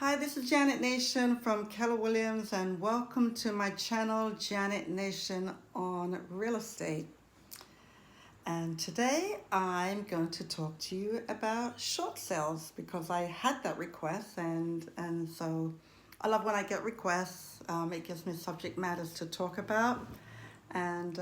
Hi, this is Janet Nation from Keller Williams, and welcome to my channel, Janet Nation on Real Estate. And today I'm going to talk to you about short sales because I had that request, and so I love when I get requests. It gives me subject matters to talk about. And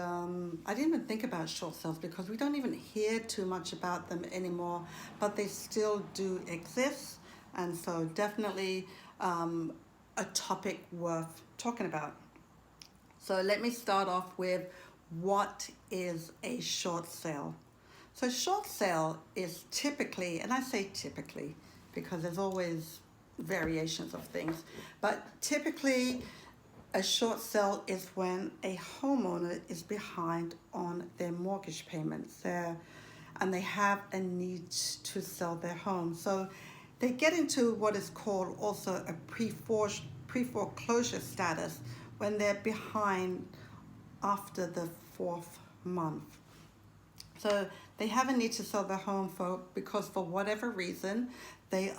I didn't even think about short sales because we don't even hear too much about them anymore, but they still do exist. And so definitely a topic worth talking about. So let me start off with what is a short sale. So short sale is typically, and I say typically because there's always variations of things, but typically a short sale is when a homeowner is behind on their mortgage payments and they have a need to sell their home. So they get into what is called also a pre-foreclosure status when they're behind after the 4th month. So they have a need to sell their home because for whatever reason the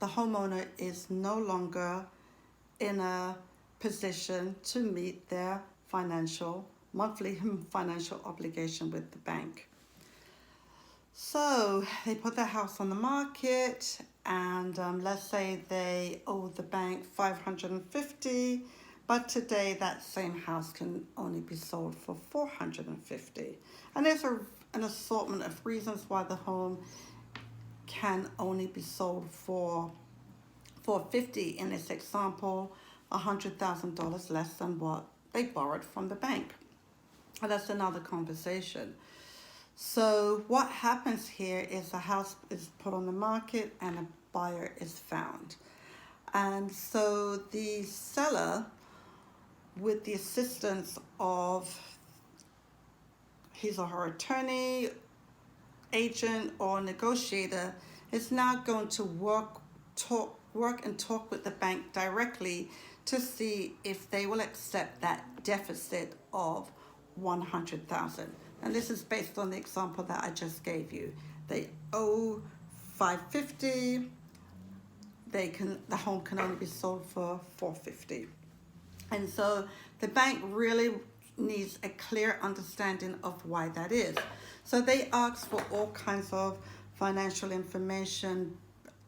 homeowner is no longer in a position to meet their monthly financial obligation with the bank. So they put their house on the market, and let's say they owe the bank $550, but today that same house can only be sold for $450. And there's an assortment of reasons why the home can only be sold for $450 in this example, $100,000 less than what they borrowed from the bank. And that's another conversation. So what happens here is the house is put on the market and a buyer is found. And so the seller, with the assistance of his or her attorney, agent, or negotiator, is now going to work and talk with the bank directly to see if they will accept that deficit of $100,000. And this is based on the example that I just gave you. They owe $550. The home can only be sold for $450. And so the bank really needs a clear understanding of why that is. So they ask for all kinds of financial information,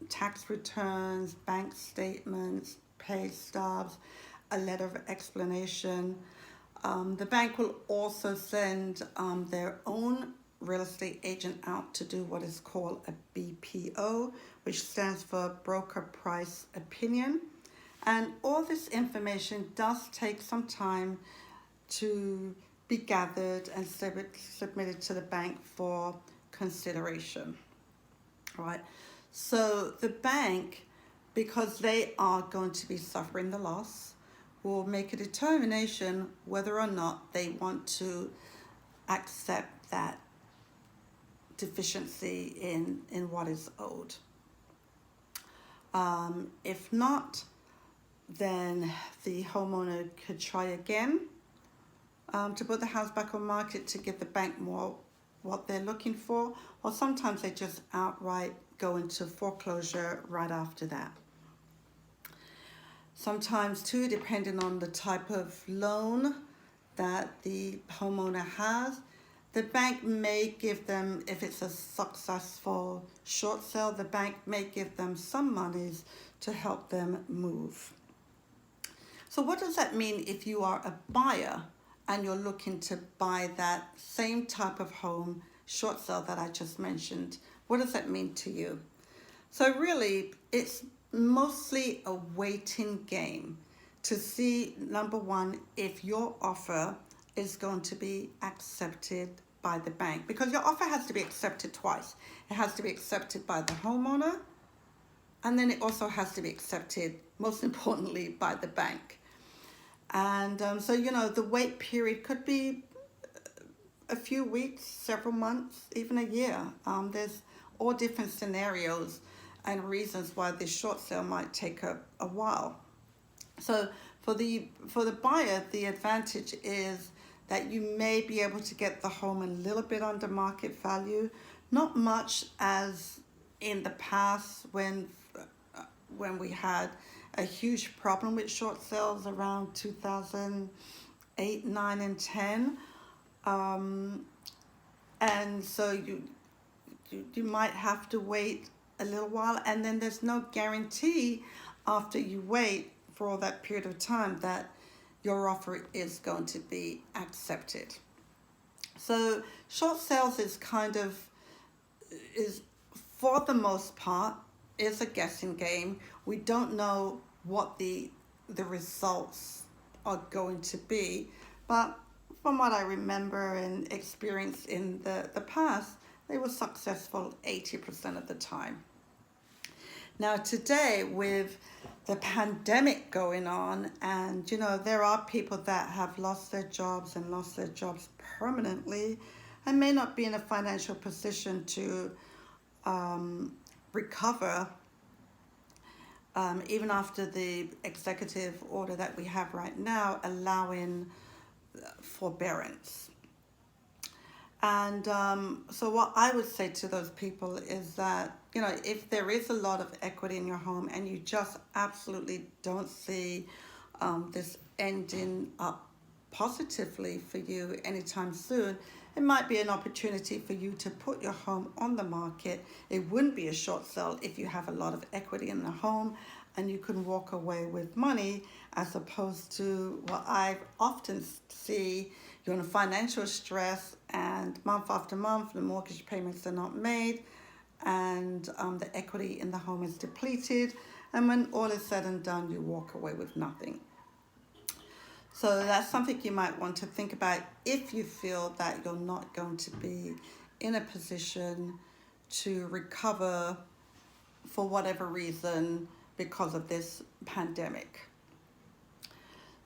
tax returns, bank statements, pay stubs, a letter of explanation. The bank will also send their own real estate agent out to do what is called a BPO, which stands for Broker Price Opinion. And all this information does take some time to be gathered and submitted to the bank for consideration. All right. So the bank, because they are going to be suffering the loss, will make a determination whether or not they want to accept that deficiency in what is owed. If not, then the homeowner could try again to put the house back on market to give the bank more what they're looking for, or sometimes they just outright go into foreclosure right after that. Sometimes too, depending on the type of loan that the homeowner has, the bank may give them, if it's a successful short sale, the bank may give them some monies to help them move. So what does that mean if you are a buyer and you're looking to buy that same type of home, short sale that I just mentioned? What does that mean to you? So really, it's mostly a waiting game to see, number one, if your offer is going to be accepted by the bank, because your offer has to be accepted twice. It has to be accepted by the homeowner, and then it also has to be accepted, most importantly, by the bank. And so, the wait period could be a few weeks, several months, even a year. There's all different scenarios and reasons why this short sale might take a while. So for the buyer, the advantage is that you may be able to get the home a little bit under market value, not much as in the past when when we had a huge problem with short sales around 2008, 9, and 10. And so you might have to wait a little while, and then there's no guarantee after you wait for all that period of time that your offer is going to be accepted. So short sales is for the most part is a guessing game. We don't know what the results are going to be, but from what I remember and experience in the past, they were successful 80% of the time. Now today, with the pandemic going on, and there are people that have lost their jobs and lost their jobs permanently and may not be in a financial position to recover even after the executive order that we have right now allowing forbearance. And so what I would say to those people is that, if there is a lot of equity in your home and you just absolutely don't see this ending up positively for you anytime soon, it might be an opportunity for you to put your home on the market. It wouldn't be a short sale if you have a lot of equity in the home and you can walk away with money, as opposed to what I often see. You're in financial stress, and month after month the mortgage payments are not made, and the equity in the home is depleted, and when all is said and done, you walk away with nothing. So that's something you might want to think about if you feel that you're not going to be in a position to recover for whatever reason because of this pandemic.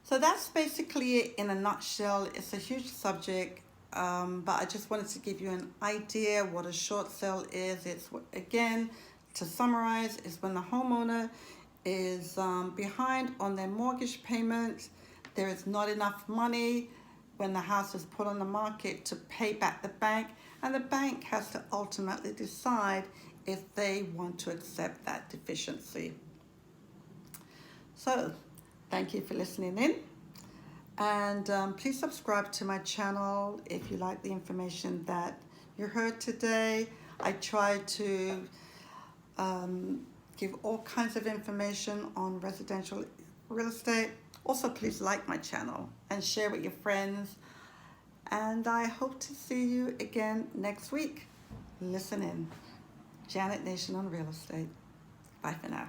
So that's basically it in a nutshell. It's a huge subject, but I just wanted to give you an idea what a short sale is. It's, again, to summarize, is when the homeowner is behind on their mortgage payment. There is not enough money when the house is put on the market to pay back the bank, and the bank has to ultimately decide if they want to accept that deficiency. So thank you for listening in, and please subscribe to my channel if you like the information that you heard today. I try to give all kinds of information on residential real estate. Also, please like my channel and share with your friends, and I hope to see you again next week. Listen in. Janet Nation on Real Estate. Bye for now.